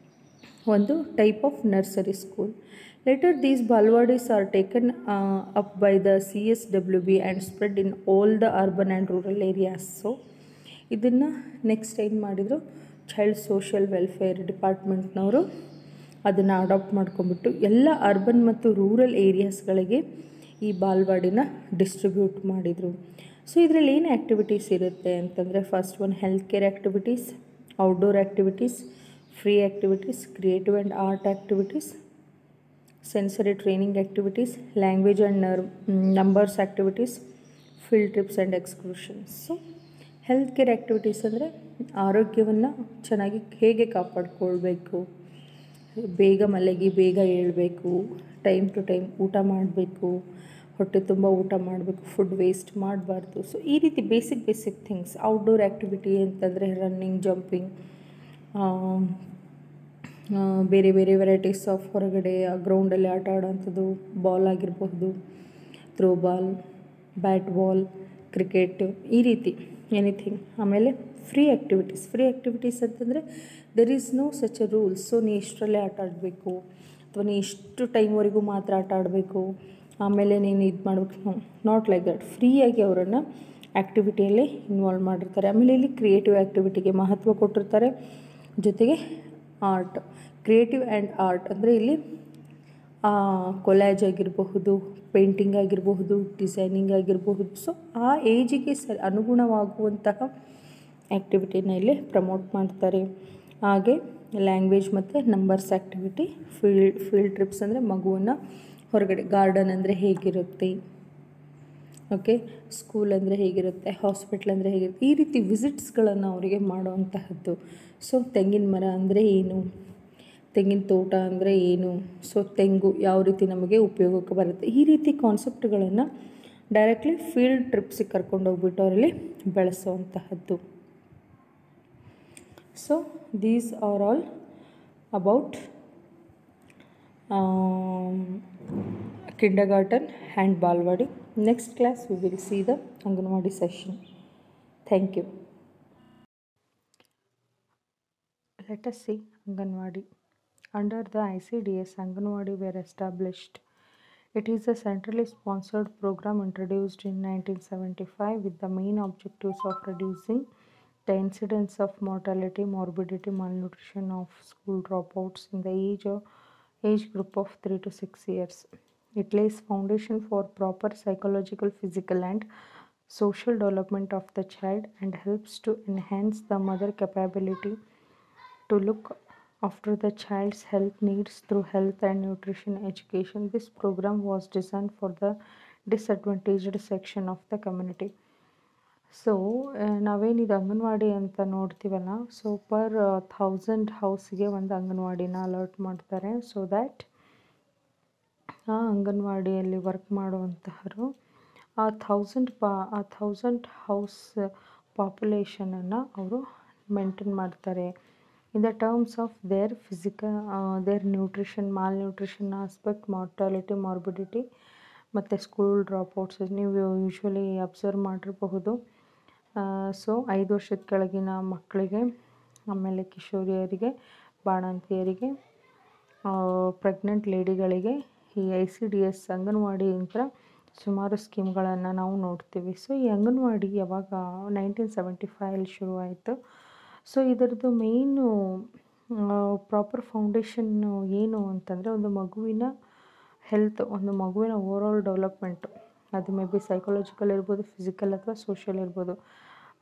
ಒಂದು type of nursery school. Later these Balwadis are taken up by the CSWB and spread in all the urban and rural areas. So ಇದನ್ನು next ಏನು ಮಾಡಿದರು, child social welfare ಡಿಪಾರ್ಟ್ಮೆಂಟ್ನವರು ಅದನ್ನು adapt ಮಾಡ್ಕೊಂಬಿಟ್ಟು ಎಲ್ಲ urban ಮತ್ತು rural ಏರಿಯಾಸ್ಗಳಿಗೆ ಈ ಬಾಲ್ವಾಡಿನ ಡಿಸ್ಟ್ರಿಬ್ಯೂಟ್ ಮಾಡಿದರು. ಸೊ ಇದರಲ್ಲಿ ಏನು ಆ್ಯಕ್ಟಿವಿಟೀಸ್ ಇರುತ್ತೆ ಅಂತಂದರೆ, first one health care activities, outdoor activities, free activities, creative and art activities, sensory training activities, language and numbers activities, field trips and excursions. So health care activities ಅಂದರೆ ಆರೋಗ್ಯವನ್ನು ಚೆನ್ನಾಗಿ ಹೇಗೆ ಕಾಪಾಡಿಕೊಳ್ಬೇಕು, ಬೇಗ ಮಲಗಿ ಬೇಗ ಏಳಬೇಕು, ಟೈಮ್ ಟು ಟೈಮ್ ಊಟ ಮಾಡಬೇಕು, ಹೊಟ್ಟೆ ತುಂಬ ಊಟ ಮಾಡಬೇಕು, ಫುಡ್ ವೇಸ್ಟ್ ಮಾಡಬಾರ್ದು. ಸೊ ಈ ರೀತಿ ಬೇಸಿಕ್ ಥಿಂಗ್ಸ್. ಔಟ್ಡೋರ್ ಆ್ಯಕ್ಟಿವಿಟಿ ಅಂತಂದರೆ ರನ್ನಿಂಗ್, ಜಂಪಿಂಗ್, ಬೇರೆ ಬೇರೆ ವೆರೈಟೀಸ್ ಆಫ್ ಹೊರಗಡೆ ಗ್ರೌಂಡಲ್ಲಿ ಆಟ ಆಡೋವಂಥದ್ದು, ಬಾಲ್ ಆಗಿರಬಹುದು, throw ball, bat ball, cricket, ಈ ರೀತಿ ಎನಿಥಿಂಗ್. ಆಮೇಲೆ ಫ್ರೀ ಆ್ಯಕ್ಟಿವಿಟೀಸ್ ಅಂತಂದರೆ there is no such a rules. So ನೀ ಇಷ್ಟರಲ್ಲೇ ಆಟ ಆಡಬೇಕು ಅಥವಾ ನೀ ಇಷ್ಟು ಟೈಮ್ವರೆಗೂ ಮಾತ್ರ ಆಟ ಆಡಬೇಕು, ಆಮೇಲೆ ನೀನು ಇದು ಮಾಡಬೇಕು, ನಾಟ್ ಲೈಕ್ ದಟ್. ಫ್ರೀಯಾಗಿ ಅವರನ್ನು ಆ್ಯಕ್ಟಿವಿಟಿಯಲ್ಲಿ ಇನ್ವಾಲ್ವ್ ಮಾಡಿರ್ತಾರೆ. ಆಮೇಲೆ ಇಲ್ಲಿ ಕ್ರಿಯೇಟಿವ್ ಆ್ಯಕ್ಟಿವಿಟಿಗೆ ಮಹತ್ವ ಕೊಟ್ಟಿರ್ತಾರೆ. ಜೊತೆಗೆ ಆರ್ಟ್, ಕ್ರಿಯೇಟಿವ್ ಆ್ಯಂಡ್ ಆರ್ಟ್ ಅಂದರೆ ಇಲ್ಲಿ ಕೊಲ್ಯಾಜ್ ಆಗಿರಬಹುದು, ಪೇಂಟಿಂಗ್ ಆಗಿರಬಹುದು, ಡಿಸೈನಿಂಗ್ ಆಗಿರಬಹುದು. ಸೊ ಆ ಏಜಿಗೆ ಅನುಗುಣವಾಗುವಂತಹ ಆ್ಯಕ್ಟಿವಿಟಿನ ಇಲ್ಲಿ ಪ್ರಮೋಟ್ ಮಾಡ್ತಾರೆ. ಹಾಗೆ ಲ್ಯಾಂಗ್ವೇಜ್ ಮತ್ತು ನಂಬರ್ಸ್ ಆ್ಯಕ್ಟಿವಿಟಿ, ಫೀಲ್ಡ್ ಟ್ರಿಪ್ಸ್ ಅಂದರೆ ಮಗುವನ್ನು ಹೊರಗಡೆ, ಗಾರ್ಡನ್ ಅಂದರೆ ಹೇಗಿರುತ್ತೆ, ಓಕೆ, ಸ್ಕೂಲ್ ಅಂದರೆ ಹೇಗಿರುತ್ತೆ, ಹಾಸ್ಪಿಟ್ಲ್ ಅಂದರೆ ಹೇಗಿರುತ್ತೆ, ಈ ರೀತಿ ವಿಸಿಟ್ಸ್ಗಳನ್ನು ಅವರಿಗೆ ಮಾಡುವಂತಹದ್ದು. ಸೊ ತೆಂಗಿನ ಮರ ಅಂದರೆ ಏನು, ತೆಂಗಿನ ತೋಟ ಅಂದರೆ ಏನು, ಸೊ ತೆಂಗು ಯಾವ ರೀತಿ ನಮಗೆ ಉಪಯೋಗಕ್ಕೆ ಬರುತ್ತೆ, ಈ ರೀತಿ ಕಾನ್ಸೆಪ್ಟ್ಗಳನ್ನು ಡೈರೆಕ್ಟ್ಲಿ ಫೀಲ್ಡ್ ಟ್ರಿಪ್ಸಿಗೆ ಕರ್ಕೊಂಡೋಗ್ಬಿಟ್ಟು ಅವರಲ್ಲಿ ಬೆಳೆಸುವಂತಹದ್ದು. So these are all about kindergarten and Balwadi. Next class we will see the Anganwadi session. Thank you. Let us see Anganwadi. Under the ICDS, Anganwadi were established. It is a centrally sponsored program introduced in 1975 with the main objectives of reducing the incidence of mortality, morbidity, malnutrition of school dropouts in the age group of 3 to 6 years. It lays foundation for proper psychological, physical and social development of the child and helps to enhance the mother capability to look after the child's health needs through health and nutrition education. This program was designed for the disadvantaged section of the community. So ನಾವೇನಿದು ಅಂಗನವಾಡಿ ಅಂತ ನೋಡ್ತೀವಲ್ಲ, so per 1000 ಹೌಸ್ಗೆ ಒಂದು ಅಂಗನವಾಡಿನ allot ಮಾಡ್ತಾರೆ. So that ಆ ಅಂಗನವಾಡಿಯಲ್ಲಿ work ಮಾಡುವಂತಹರು ಆ 1000 ಹೌಸ್ ಪಾಪ್ಯುಲೇಷನನ್ನು ಅವರು ಮೇಂಟೈನ್ ಮಾಡ್ತಾರೆ. In the terms of their nutrition, mall nutrition aspect, mortality, morbidity ಮತ್ತು ಸ್ಕೂಲ್ ಡ್ರಾಪ್ಔಟ್ಸ್ ನೀವು ಯೂಶ್ವಲಿ ಅಬ್ಸರ್ವ್ ಮಾಡಿರಬಹುದು. ಸೊ 5 ವರ್ಷದ ಕೆಳಗಿನ ಮಕ್ಕಳಿಗೆ, ಆಮೇಲೆ ಕಿಶೋರಿಯರಿಗೆ, ಬಾಣಂತಿಯರಿಗೆ, ಪ್ರೆಗ್ನೆಂಟ್ ಲೇಡಿಗಳಿಗೆ ಈ ICDS ಅಂಗನವಾಡಿಯಿಂದ ಸುಮಾರು ಸ್ಕೀಮ್ಗಳನ್ನು ನಾವು ನೋಡ್ತೀವಿ. ಸೊ ಈ ಅಂಗನವಾಡಿ ಯಾವಾಗ 1975 ಶುರುವಾಯಿತು. ಸೊ ಇದರದ್ದು ಮೇಯ್ನು ಪ್ರಾಪರ್ ಫೌಂಡೇಶನ್ನು ಏನು ಅಂತಂದರೆ, ಒಂದು ಮಗುವಿನ ಹೆಲ್ತ್, ಒಂದು ಮಗುವಿನ ಓವರಾಲ್ ಡೆವಲಪ್ಮೆಂಟು, ಅದು ಮೇ ಬಿ ಸೈಕಾಲಜಿಕಲ್ ಇರ್ಬೋದು, ಫಿಸಿಕಲ್ ಅಥವಾ ಸೋಷಿಯಲ್ ಇರ್ಬೋದು,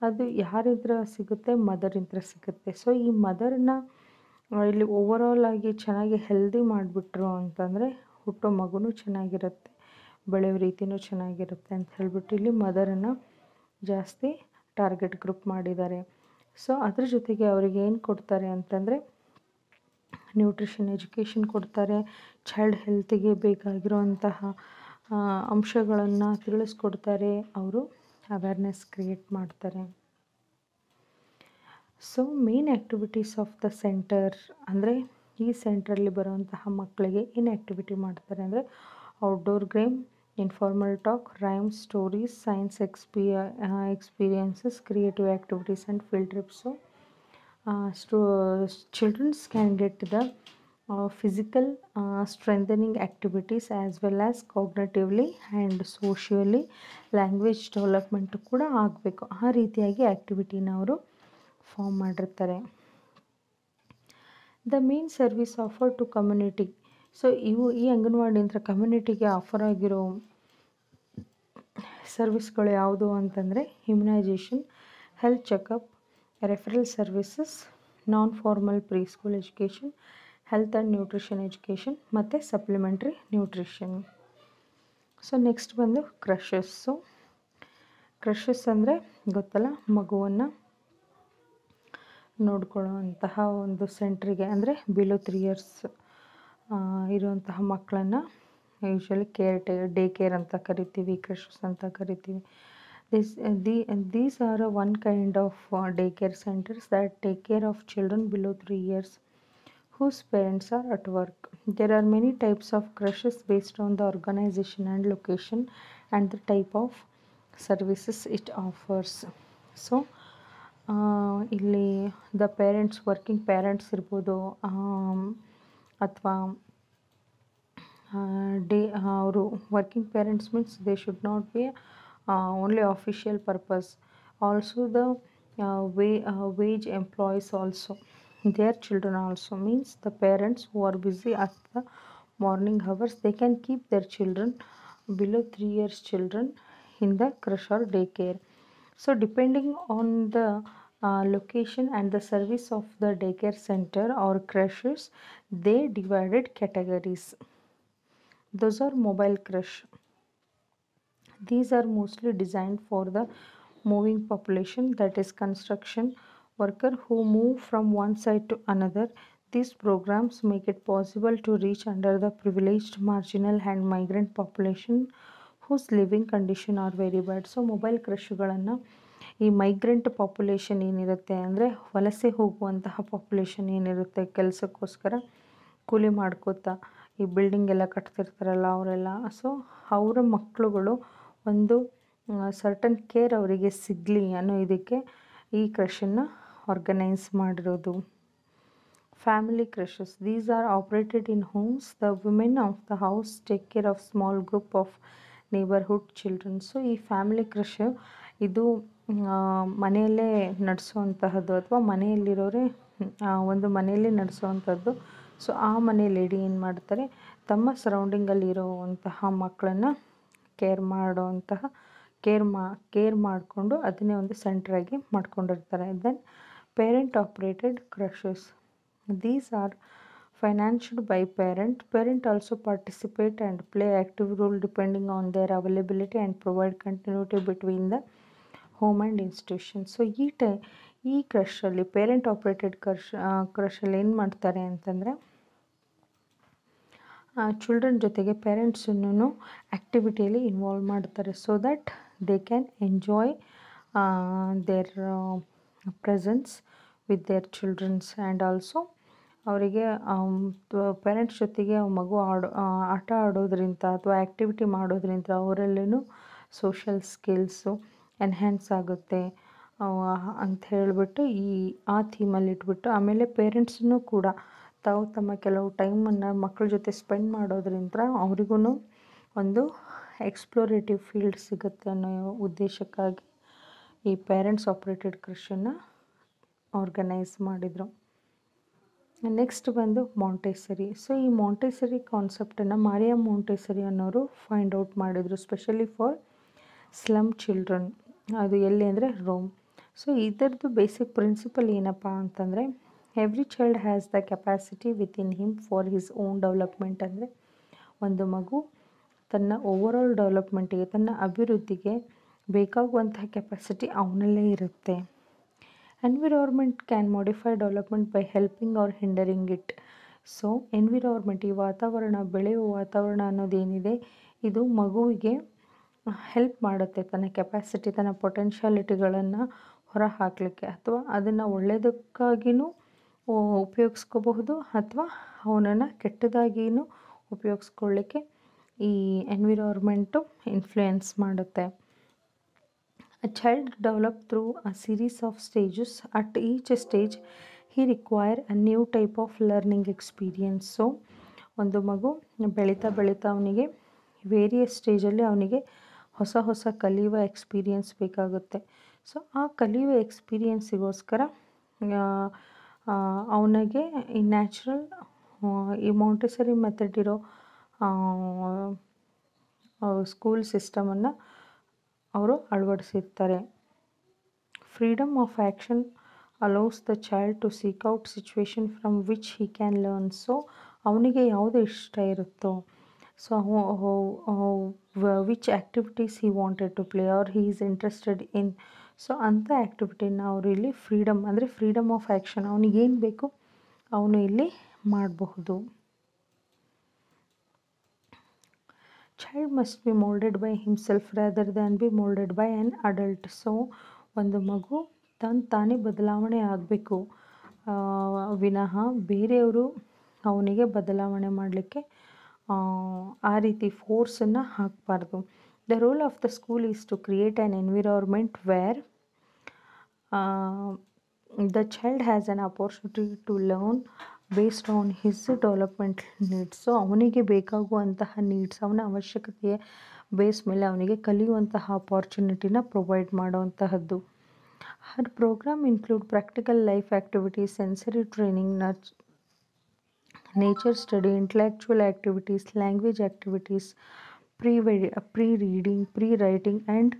ಅದು ಯಾರಿಂದ್ರ ಸಿಗುತ್ತೆ? ಮದರಿಂದ್ರ ಸಿಗುತ್ತೆ. ಸೊ ಈ ಮದರ್ನ ಇಲ್ಲಿ ಓವರಾಲ್ ಆಗಿ ಚೆನ್ನಾಗಿ ಹೆಲ್ದಿ ಮಾಡಿಬಿಟ್ರು ಅಂತಂದರೆ ಹುಟ್ಟೋ ಮಗುನೂ ಚೆನ್ನಾಗಿರುತ್ತೆ, ಬೆಳೆಯೋ ರೀತಿಯೂ ಚೆನ್ನಾಗಿರುತ್ತೆ ಅಂತ ಹೇಳ್ಬಿಟ್ಟು ಇಲ್ಲಿ ಮದರನ್ನು ಜಾಸ್ತಿ ಟಾರ್ಗೆಟ್ ಗ್ರೂಪ್ ಮಾಡಿದ್ದಾರೆ. ಸೊ ಅದ್ರ ಜೊತೆಗೆ ಅವ್ರಿಗೆ ಏನು ಕೊಡ್ತಾರೆ ಅಂತಂದರೆ ನ್ಯೂಟ್ರಿಷನ್ ಎಜುಕೇಷನ್ ಕೊಡ್ತಾರೆ. ಚೈಲ್ಡ್ ಹೆಲ್ತಿಗೆ ಬೇಕಾಗಿರುವಂತಹ ಅಂಶಗಳನ್ನು ತಿಳಿಸ್ಕೊಡ್ತಾರೆ. ಅವರು ಅವೇರ್ನೆಸ್ ಕ್ರಿಯೇಟ್ ಮಾಡ್ತಾರೆ. So main activities of the centre ಅಂದರೆ ಈ ಸೆಂಟ್ರಲ್ಲಿ ಬರುವಂತಹ ಮಕ್ಕಳಿಗೆ ಏನು ಆ್ಯಕ್ಟಿವಿಟಿ ಮಾಡ್ತಾರೆ ಅಂದರೆ outdoor game, informal talk, rhymes, stories, science experiences, creative activities and field trips. Children can get the physical strengthening activities as well as cognitively and socially language development ಕೂಡ ಆಗಬೇಕು. ಆ ರೀತಿಯಾಗಿ ಆ್ಯಕ್ಟಿವಿಟಿನ ಅವರು ಫಾರ್ಮ್ ಮಾಡಿರ್ತಾರೆ. The main service offer to community. So ಈ ಅಂಗನವಾಡಿಯಿಂದ ಕಮ್ಯುನಿಟಿಗೆ offer ಆಗಿರೋ ಸರ್ವಿಸ್ಗಳು ಯಾವುದು ಅಂತಂದರೆ immunisation, health checkup, referral services, non formal pre school education, health and nutrition education ಮತ್ತು ಸಪ್ಲಿಮೆಂಟ್ರಿ ನ್ಯೂಟ್ರಿಷನ್. ಸೊ ನೆಕ್ಸ್ಟ್ ಬಂದು ಕ್ರಷಸ್ಸು. ಕ್ರಷಸ್ ಅಂದರೆ ಗೊತ್ತಲ್ಲ, ಮಗುವನ್ನು ನೋಡ್ಕೊಳ್ಳೋವಂತಹ ಒಂದು ಸೆಂಟ್ರಿಗೆ, ಅಂದರೆ ಬಿಲೋ 3 years ಇರುವಂತಹ ಮಕ್ಕಳನ್ನು ಯೂಶ್ವಲಿ ಡೇ ಕೇರ್ ಅಂತ ಕರಿತೀವಿ, ಕ್ರಷಸ್ ಅಂತ ಕರಿತೀವಿ. These are one kind of daycare centers that take care of children below 3 years whose parents are at work. There are many types of creches based on the organization and location and the type of services it offers. So ಇಲ್ಲಿ the parents, working parents ಇರ್ಬೋದು ಅಥವಾ ಅವರು working parents means they should not be only official purpose. Also the wage employees also, their children also, means the parents who are busy at the morning hours, they can keep their children below 3 years children in the creche or daycare. So depending on the location and the service of the daycare center or creches, they divided categories. Those are mobile creche. These are mostly designed for the moving population, that is construction worker who move from one side to another. These programs make it possible to reach under the privileged, marginal and migrant population whose living condition are very bad. So mobile ಕ್ರಷ್ಗಳನ್ನು ಈ migrant population ಏನಿರುತ್ತೆ ಅಂದರೆ ವಲಸೆ ಹೋಗುವಂತಹ population ಏನಿರುತ್ತೆ, ಕೆಲಸಕ್ಕೋಸ್ಕರ ಕೂಲಿ ಮಾಡ್ಕೋತಾ ಈ ಬಿಲ್ಡಿಂಗ್ ಎಲ್ಲ ಕಟ್ತಿರ್ತಾರಲ್ಲ ಅವರೆಲ್ಲ, ಸೊ ಅವರ ಮಕ್ಕಳುಗಳು ಒಂದು ಸರ್ಟನ್ ಕೇರ್ ಅವರಿಗೆ ಸಿಗಲಿ ಅನ್ನೋ ಇದಕ್ಕೆ ಈ ಕ್ರಷನ್ನು ಆರ್ಗನೈಸ್ ಮಾಡಿರೋದು. Family creches, these are operated in homes. The women of the house take care of small group of neighbourhood children. So ಈ ಫ್ಯಾಮಿಲಿ ಕ್ರಷ್ ಇದು ಮನೆಯಲ್ಲೇ ನಡೆಸುವಂತಹದ್ದು ಅಥವಾ ಮನೆಯಲ್ಲಿರೋರೇ ಒಂದು ಮನೆಯಲ್ಲಿ ನಡೆಸುವಂಥದ್ದು. ಸೊ ಆ ಮನೆ ಲೇಡಿ ಏನು ಮಾಡ್ತಾರೆ, ತಮ್ಮ ಸರೌಂಡಿಂಗಲ್ಲಿ ಇರೋವಂತಹ ಮಕ್ಕಳನ್ನು ಕೇರ್ ಮಾಡೋವಂತಹ ಕೇರ್ ಮಾಡಿಕೊಂಡು ಅದನ್ನೇ ಒಂದು ಸೆಂಟ್ರಾಗಿ ಮಾಡ್ಕೊಂಡಿರ್ತಾರೆ. Then parent operated creches, these are financed by parent also participate and play active role depending on their availability and provide continuity between the home and institution. So ಈ ಕ್ರಷಲ್ಲಿ ಪೇರೆಂಟ್ ಆಪ್ರೇಟೆಡ್ ಕ್ರಷಲ್ಲಿ ಏನು ಮಾಡ್ತಾರೆ ಅಂತಂದರೆ children ಜೊತೆಗೆ ಪೇರೆಂಟ್ಸನ್ನು ಆ್ಯಕ್ಟಿವಿಟಿಯಲ್ಲಿ involve ಮಾಡ್ತಾರೆ so that they can enjoy their presence with their childrens and also ಅವರಿಗೆ parents ಜೊತೆಗೆ ಮಗು ಆಟ ಆಡೋದ್ರಿಂದ ಅಥವಾ ಆ್ಯಕ್ಟಿವಿಟಿ ಮಾಡೋದ್ರಿಂದ ಅವರಲ್ಲೂ ಸೋಷಲ್ ಸ್ಕಿಲ್ಸು ಎನ್ಹ್ಯಾನ್ಸ್ ಆಗುತ್ತೆ ಅಂತ ಹೇಳಿಬಿಟ್ಟು ಆ ಥೀಮಲ್ಲಿ ಇಟ್ಬಿಟ್ಟು, ಆಮೇಲೆ ಪೇರೆಂಟ್ಸನ್ನು ಕೂಡ ತಾವು ತಮ್ಮ ಕೆಲವು ಟೈಮನ್ನು ಮಕ್ಕಳ ಜೊತೆ ಸ್ಪೆಂಡ್ ಮಾಡೋದ್ರಿಂದ ಅವ್ರಿಗೂ ಒಂದು ಎಕ್ಸ್ಪ್ಲೋರೇಟಿವ್ ಫೀಲ್ಡ್ ಸಿಗುತ್ತೆ ಅನ್ನೋ ಉದ್ದೇಶಕ್ಕಾಗಿ ಈ ಪೇರೆಂಟ್ಸ್ ಆಪ್ರೇಟೆಡ್ ಕೃಷಿಯನ್ನು ಆರ್ಗನೈಸ್ ಮಾಡಿದರು. ನೆಕ್ಸ್ಟ್ ಬಂದು ಮಾಂಟೆಸರಿ. ಸೊ ಈ ಮಾಂಟೆಸರಿ ಕಾನ್ಸೆಪ್ಟನ್ನು ಮಾರಿಯಾ ಮಾಂಟೆಸರಿ ಅನ್ನೋರು ಫೈಂಡ್ ಔಟ್ ಮಾಡಿದರು, ಸ್ಪೆಷಲಿ ಫಾರ್ ಸ್ಲಮ್ ಚಿಲ್ಡ್ರನ್. ಅದು ಎಲ್ಲಿ ಅಂದರೆ ರೋಮ್. ಸೊ ಇದರದ್ದು ಬೇಸಿಕ್ ಪ್ರಿನ್ಸಿಪಲ್ ಏನಪ್ಪ ಅಂತಂದರೆ, every child has the capacity with in him for his own development. ಅಂದರೆ ಒಂದು ಮಗು ತನ್ನ ಓವರಾಲ್ ಡೆವಲಪ್ಮೆಂಟಿಗೆ, ತನ್ನ ಅಭಿವೃದ್ಧಿಗೆ ಬೇಕಾಗುವಂತಹ ಕೆಪಾಸಿಟಿ ಅವನಲ್ಲೇ ಇರುತ್ತೆ. Environment can modify development by helping or hindering it. So environment, ಈ ವಾತಾವರಣ, ಬೆಳೆಯುವ ವಾತಾವರಣ ಅನ್ನೋದೇನಿದೆ ಇದು ಮಗುವಿಗೆ ಹೆಲ್ಪ್ ಮಾಡುತ್ತೆ ತನ್ನ ಕೆಪಾಸಿಟಿ, ತನ್ನ ಪೊಟೆನ್ಷಿಯಾಲಿಟಿಗಳನ್ನು ಹೊರ ಹಾಕಲಿಕ್ಕೆ, ಅಥವಾ ಅದನ್ನು ಒಳ್ಳೆಯದಕ್ಕಾಗಿಯೂ ಉಪಯೋಗಿಸ್ಕೋಬಹುದು ಅಥವಾ ಅವನನ್ನು ಕೆಟ್ಟದಾಗಿಯೂ ಉಪಯೋಗಿಸ್ಕೊಳ್ಳಿಕ್ಕೆ ಈ ಎನ್ವಿರಾನ್ಮೆಂಟು ಇನ್ಫ್ಲೂಯೆನ್ಸ್ ಮಾಡುತ್ತೆ. A child develops through a series of stages. At each stage, he requires a new type of learning experience. So ಒಂದು ಮಗು ಬೆಳೀತಾ ಅವನಿಗೆ ವೇರಿಯಸ್ ಸ್ಟೇಜಲ್ಲಿ ಅವನಿಗೆ ಹೊಸ ಕಲಿಯುವ ಎಕ್ಸ್ಪೀರಿಯೆನ್ಸ್ ಬೇಕಾಗುತ್ತೆ. ಸೊ ಆ ಕಲಿಯುವ ಎಕ್ಸ್ಪೀರಿಯೆನ್ಸಿಗೋಸ್ಕರ ಅವನಿಗೆ ಈ ನ್ಯಾಚುರಲ್ ಈ ಮಾಂಟೆಸರಿ ಮೆಥಡ್ ಇರೋ ಸ್ಕೂಲ್ ಸಿಸ್ಟಮನ್ನು ಅವರು ಅಳವಡಿಸಿರ್ತಾರೆ. Freedom of action allows the child to seek out situation from which he can learn. So ಅವನಿಗೆ ಯಾವುದು ಇಷ್ಟ ಇರುತ್ತೋ, so which activities he wanted to play or he is interested in. So ಅಂಥ ಆ್ಯಕ್ಟಿವಿಟಿನ ಅವರು ಇಲ್ಲಿ ಫ್ರೀಡಮ್ ಅಂದರೆ ಫ್ರೀಡಮ್ ಆಫ್ ಆ್ಯಕ್ಷನ್, ಅವನಿಗೇನು ಬೇಕು ಅವನು ಇಲ್ಲಿ ಮಾಡಬಹುದು. Child must be molded by himself rather than be molded by an adult. So ಒಂದು ಮಗು ತಾನೇ ಬದಲಾವಣೆ ಆಗಬೇಕು ವಿನಃ ಬೇರೆಯವರು ಅವನಿಗೆ ಬದಲಾವಣೆ ಮಾಡಲಿಕ್ಕೆ ಆ ರೀತಿ ಫೋರ್ಸನ್ನು ಹಾಕಬಾರ್ದು. The role of the school is to create an environment where the child has an opportunity to learn based on his developmental needs. So ಅವನಿಗೆ ಬೇಕಾಗುವಂತಹ ನೀಡ್ಸ್, ಅವನ ಅವಶ್ಯಕತೆಯ ಬೇಸ್ ಮೇಲೆ ಅವನಿಗೆ ಕಲಿಯುವಂತಹ ಅಪಾರ್ಚುನಿಟಿನ ಪ್ರೊವೈಡ್ ಮಾಡುವಂತಹದ್ದು. Her programme include practical life activities, sensory training, nature study, intellectual activities, language activities, pre reading, pre writing and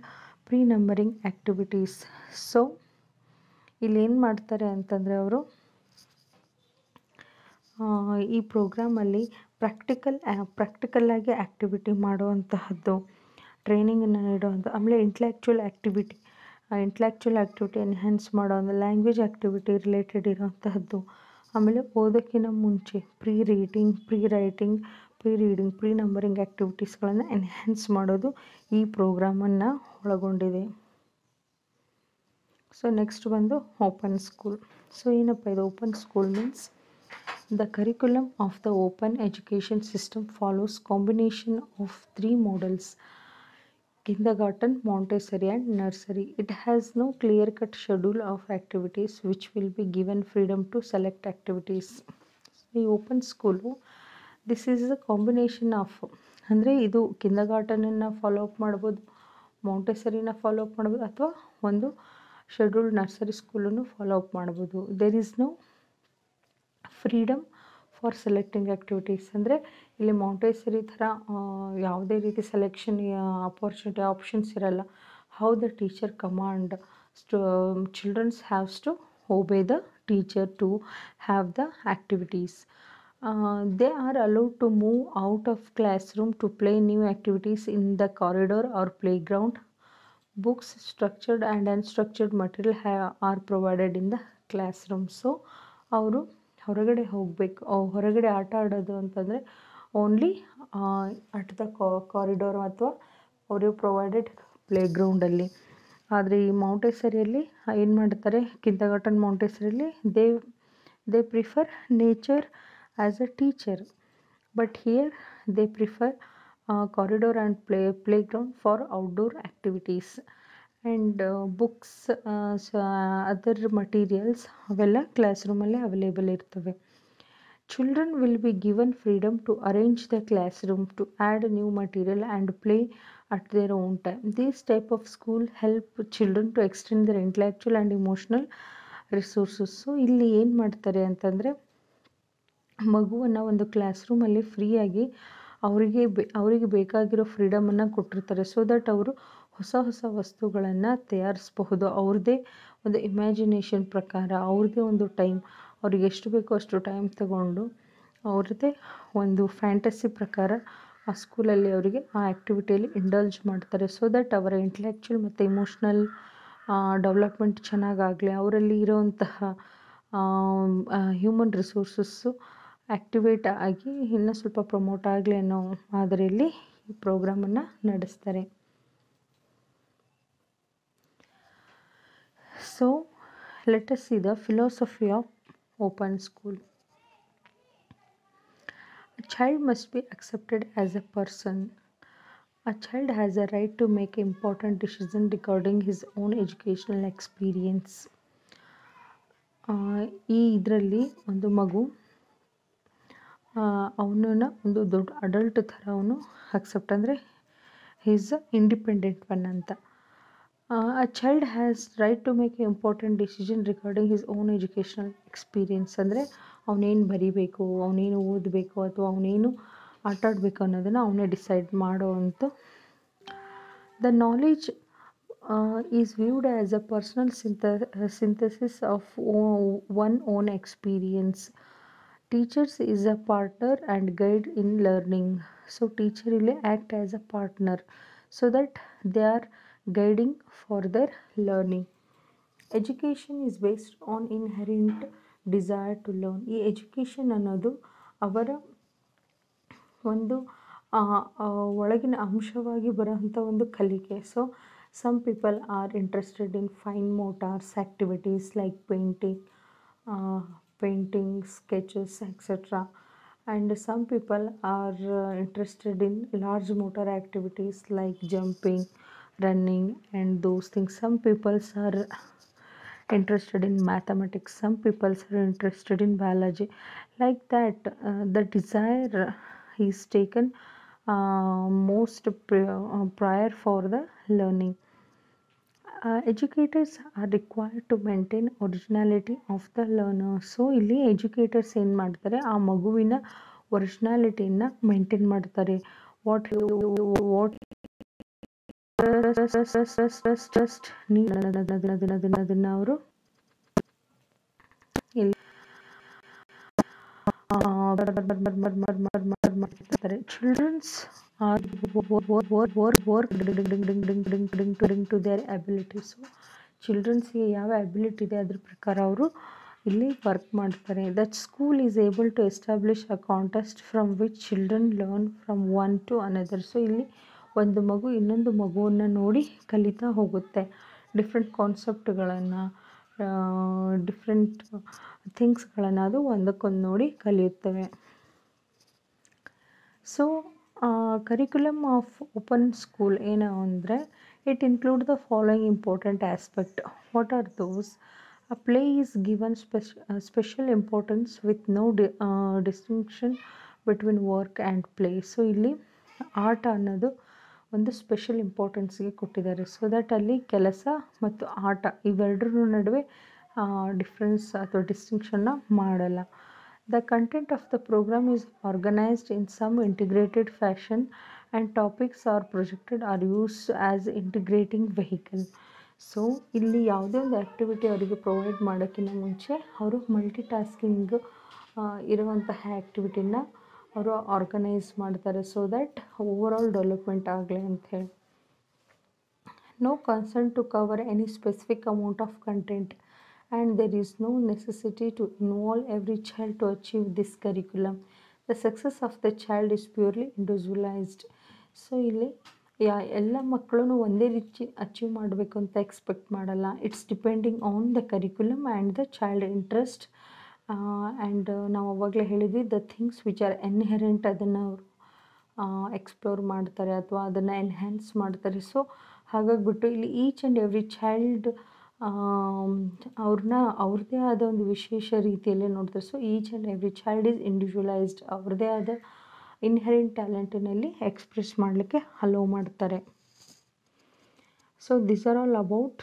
pre numbering activities. So ಇಲ್ಲೇನು ಮಾಡ್ತಾರೆ ಅಂತಂದರೆ ಅವರು ಈ ಪ್ರೋಗ್ರಾಮಲ್ಲಿ ಪ್ರಾಕ್ಟಿಕಲ್ಲಾಗಿ ಆ್ಯಕ್ಟಿವಿಟಿ ಮಾಡುವಂತಹದ್ದು, ಟ್ರೈನಿಂಗನ್ನು ನೀಡುವಂಥ, ಆಮೇಲೆ ಇಂಟೆಲೆಕ್ಚುವಲ್ ಆ್ಯಕ್ಟಿವಿಟಿ ಎನ್ಹ್ಯಾನ್ಸ್ ಮಾಡೋದು, ಲ್ಯಾಂಗ್ವೇಜ್ ಆ್ಯಕ್ಟಿವಿಟಿ ರಿಲೇಟೆಡ್ ಇರೋಂತಹದ್ದು, ಆಮೇಲೆ ಓದೋಕ್ಕಿಂತ ಮುಂಚೆ ಪ್ರೀ ರೀಡಿಂಗ್, ಪ್ರೀ ನಂಬರಿಂಗ್ ಆ್ಯಕ್ಟಿವಿಟೀಸ್ಗಳನ್ನು ಎನ್ಹ್ಯಾನ್ಸ್ ಮಾಡೋದು ಈ ಪ್ರೋಗ್ರಾಮನ್ನು ಒಳಗೊಂಡಿದೆ. ಸೊ ನೆಕ್ಸ್ಟ್ ಬಂದು ಓಪನ್ ಸ್ಕೂಲ್. ಸೊ ಏನಪ್ಪ ಇದು open school means the curriculum of the open education system follows combination of 3 models: kindergarten, Montessori and nursery. It has no clear-cut schedule of activities which will be given freedom to select activities. The open school, this is a combination of, ಅಂದರೆ ಇದು ಕಿಂಡರ್ಗಾರ್ಟನನ್ನು follow up ಮಾಡ್ಬೋದು, ಮಾಂಟೆಸರಿನ follow up ಮಾಡ್ಬೋದು, ಅಥವಾ ಒಂದು scheduled nursery ಸ್ಕೂಲನ್ನು follow up ಮಾಡ್ಬೋದು. There is no freedom for for selecting activities. ಅಂದರೆ ಇಲ್ಲಿ ಮಾಂಟೆಸರಿ ಥರ ಯಾವುದೇ ರೀತಿ ಸೆಲೆಕ್ಷನ್ ಆಪ್ಷನ್ಸ್ ಇರಲ್ಲ. How the teacher command childrens haves to obey the teacher to have the activities. They are allowed to move out of classroom to play new activities in the corridor or playground. Books, structured and unstructured material are provided in the classroom. So ಅವರು ಹೊರಗಡೆ ಹೋಗಬೇಕು, ಹೊರಗಡೆ ಆಟ ಆಡೋದು ಅಂತಂದರೆ only at the corridor ಅಥವಾ ಅವರು provided ಪ್ಲೇಗ್ರೌಂಡಲ್ಲಿ. ಆದರೆ ಈ ಮಾಂಟೆಸರಿಯಲ್ಲಿ ಏನು ಮಾಡ್ತಾರೆ, ಕಿಂಡರ್ಗಾರ್ಟನ್ ಮಾಂಟೆಸರಿಯಲ್ಲಿ they prefer nature as a teacher, but here they prefer corridor and playground for outdoor activities and books other materials ಅವೆಲ್ಲ ಕ್ಲಾಸ್ ರೂಮಲ್ಲೇ ಅವೈಲೇಬಲ್ ಇರ್ತವೆ. Children will be given freedom to arrange the classroom, to add new material and play at their own time. This type of school help children to extend their intellectual and emotional resources. So ಇಲ್ಲಿ ಏನು ಮಾಡ್ತಾರೆ ಅಂತಂದರೆ, ಮಗುವನ್ನು ಒಂದು class ರೂಮಲ್ಲಿ ಫ್ರೀಯಾಗಿ ಅವರಿಗೆ ಬೇಕಾಗಿರೋ ಫ್ರೀಡಮನ್ನು ಕೊಟ್ಟಿರ್ತಾರೆ. ಸೊ ದಟ್ ಅವರು ಹೊಸ ಹೊಸ ವಸ್ತುಗಳನ್ನು ತಯಾರಿಸಬಹುದು. ಅವ್ರದ್ದೇ ಒಂದು ಇಮ್ಯಾಜಿನೇಷನ್ ಪ್ರಕಾರ, ಅವ್ರದ್ದೇ ಒಂದು ಟೈಮ್, ಅವ್ರಿಗೆ ಎಷ್ಟು ಬೇಕೋ ಅಷ್ಟು ಟೈಮ್ ತಗೊಂಡು ಅವ್ರದ್ದೇ ಒಂದು ಫ್ಯಾಂಟಸಿ ಪ್ರಕಾರ ಆ ಸ್ಕೂಲಲ್ಲಿ ಅವರಿಗೆ ಆ ಆ್ಯಕ್ಟಿವಿಟಿಯಲ್ಲಿ ಇಂಡಲ್ಜ್ ಮಾಡ್ತಾರೆ. ಸೊ ದಟ್ ಅವರ ಇಂಟೆಲೆಕ್ಚುಯಲ್ ಮತ್ತು ಇಮೋಷ್ನಲ್ ಡೆವಲಪ್ಮೆಂಟ್ ಚೆನ್ನಾಗಾಗಲಿ, ಅವರಲ್ಲಿ ಇರೋವಂತಹ ಹ್ಯೂಮನ್ ರಿಸೋರ್ಸಸ್ಸು ಆ್ಯಕ್ಟಿವೇಟ್ ಆಗಿ ಇನ್ನೂ ಸ್ವಲ್ಪ ಪ್ರಮೋಟ್ ಆಗಲಿ ಅನ್ನೋ ಮಾದರಿಯಲ್ಲಿ ಈ ಪ್ರೋಗ್ರಾಮನ್ನು ನಡೆಸ್ತಾರೆ. So let us see the philosophy of open school. A child must be accepted as a person. A child has a right to make important decisions regarding his own educational experience. ಈ ಇದರಲ್ಲಿ ಒಂದು ಮಗು ಅವನನ್ನು ಒಂದು ದೊಡ್ಡ adult ಥರ ಅವನು accept, ಅಂದರೆ ಈಸ್ ಇಂಡಿಪೆಂಡೆಂಟ್ ಒನ್ ಅಂತ. A child has right to make an important decision regarding his own educational experience. ಅಂದರೆ ಅವನೇನು ಬರಿಬೇಕು, ಅವನೇನು ಓದಬೇಕು ಅಥವಾ ಅವನೇನು ಆಟ ಆಡಬೇಕು ಅನ್ನೋದನ್ನು ಅವನೇ ಡಿಸೈಡ್ ಮಾಡೋವಂಥ. The knowledge is viewed as a personal synthesis of one own experience. Teachers is a partner and guide in learning. So teacher ಇಲ್ಲಿ act as a partner so that they are guiding for their learning. Education is based on inherent desire to learn. ಈ education ಅನ್ನೋದು ಅವರ ಒಂದು ಒಳಗಿನ ಅಂಶವಾಗಿ ಬರೋಂಥ ಒಂದು ಕಲಿಕೆ. So some people are interested in fine motors activities like painting, sketches, etc. And some people are interested in large motor activities like jumping, running and those things. Some people are interested in mathematics, some people are interested in biology. Like that, the desire is taken most prior for the learning. Educators are required to maintain originality of the learner. So ಇಲ್ಲಿ educators ಏನು ಮಾಡ್ತಾರೆ, ಆ ಮಗುವಿನ ಒರಿಜಿನಾಲಿಟಿಯನ್ನು maintain ಮಾಡ್ತಾರೆ. What ಅದನ್ನು ಅವರು ಮಾಡ್ತಾರೆ. Childrens are work to their ability. So ಚಿಲ್ಡ್ರನ್ಸ್ಗೆ ಯಾವ ಎಬಿಲಿಟಿ ಇದೆ ಅದ್ರ ಪ್ರಕಾರ ಅವರು ಇಲ್ಲಿ ವರ್ಕ್ ಮಾಡ್ತಾರೆ. That school is able to establish a contest from which children learn from one to another. So ಇಲ್ಲಿ ಒಂದು ಮಗು ಇನ್ನೊಂದು ಮಗುವನ್ನು ನೋಡಿ ಕಲಿತಾ ಹೋಗುತ್ತೆ. ಡಿಫ್ರೆಂಟ್ ಕಾನ್ಸೆಪ್ಟ್ಗಳನ್ನು, ಡಿಫ್ರೆಂಟ್ ಥಿಂಗ್ಸ್ಗಳನ್ನು ಅದು ಒಂದಕ್ಕೊಂದು ನೋಡಿ ಕಲಿಯುತ್ತವೆ. So curriculum of open school ಏನು ಅಂದರೆ, it include the following important aspect. What are those? A play is given special importance with no distinction between work and play. So ಇಲ್ಲಿ ಆಟ ಅನ್ನೋದು ಒಂದು ಸ್ಪೆಷಲ್ ಇಂಪಾರ್ಟೆನ್ಸ್ಗೆ ಕೊಟ್ಟಿದ್ದಾರೆ. ಸೊ ದಟ್ ಅಲ್ಲಿ ಕೆಲಸ ಮತ್ತು ಆಟ ಇವೆರಡರ ನಡುವೆ ಡಿಫ್ರೆನ್ಸ್ ಅಥವಾ ಡಿಸ್ಟಿಂಕ್ಷನ್ನ ಮಾಡಲ್ಲ. The content of the program is organized in some integrated fashion and topics are projected or used as integrating vehicle. So ಇಲ್ಲಿ ಯಾವುದೇ ಒಂದು ಆ್ಯಕ್ಟಿವಿಟಿ ಅವರಿಗೆ ಪ್ರೊವೈಡ್ ಮಾಡೋಕ್ಕಿಂತ ಮುಂಚೆ ಅವರು ಮಲ್ಟಿ ಟಾಸ್ಕಿಂಗ್ ಇರುವಂತಹ ಆ್ಯಕ್ಟಿವಿಟಿನ ಅವರು ಆರ್ಗನೈಸ್ ಮಾಡ್ತಾರೆ ಸೊ ದ್ಯಾಟ್ ಓವರಾಲ್ ಡೆವಲಪ್ಮೆಂಟ್ ಆಗಲಿ ಅಂಥೇಳಿ. No concern to cover any specific amount of content and there is no necessity to involve every child to achieve this curriculum. The success of the child is purely individualized. So ಇಲ್ಲಿ ಎಲ್ಲ ಮಕ್ಕಳೂ ಒಂದೇ ರೀತಿ achieve ಮಾಡಬೇಕು ಅಂತ expect ಮಾಡಲ್ಲ. It's depending on the curriculum and the child interest and ನಾವು ಅವಾಗಲೇ ಹೇಳಿದ್ವಿ the things which are inherent ಅದನ್ನು ಅವರು ಎಕ್ಸ್ಪ್ಲೋರ್ ಮಾಡ್ತಾರೆ ಅಥವಾ ಅದನ್ನು ಎನ್ಹ್ಯಾನ್ಸ್ ಮಾಡ್ತಾರೆ. ಸೊ ಹಾಗಾಗಿಬಿಟ್ಟು ಇಲ್ಲಿ ಈಚ್ ಆ್ಯಂಡ್ ಎವ್ರಿ ಚೈಲ್ಡ್ ಅವ್ರದ್ದೇ ಆದ ಒಂದು ವಿಶೇಷ ರೀತಿಯಲ್ಲೇ ನೋಡ್ತಾರೆ. So each and every child is individualised, ಅವ್ರದ್ದೇ ಆದ ಇನ್ಹೆರೆಂಟ್ ಟ್ಯಾಲೆಂಟಿನಲ್ಲಿ ಎಕ್ಸ್ಪ್ರೆಸ್ ಮಾಡಲಿಕ್ಕೆ ಅಲೋ ಮಾಡ್ತಾರೆ. So this are all about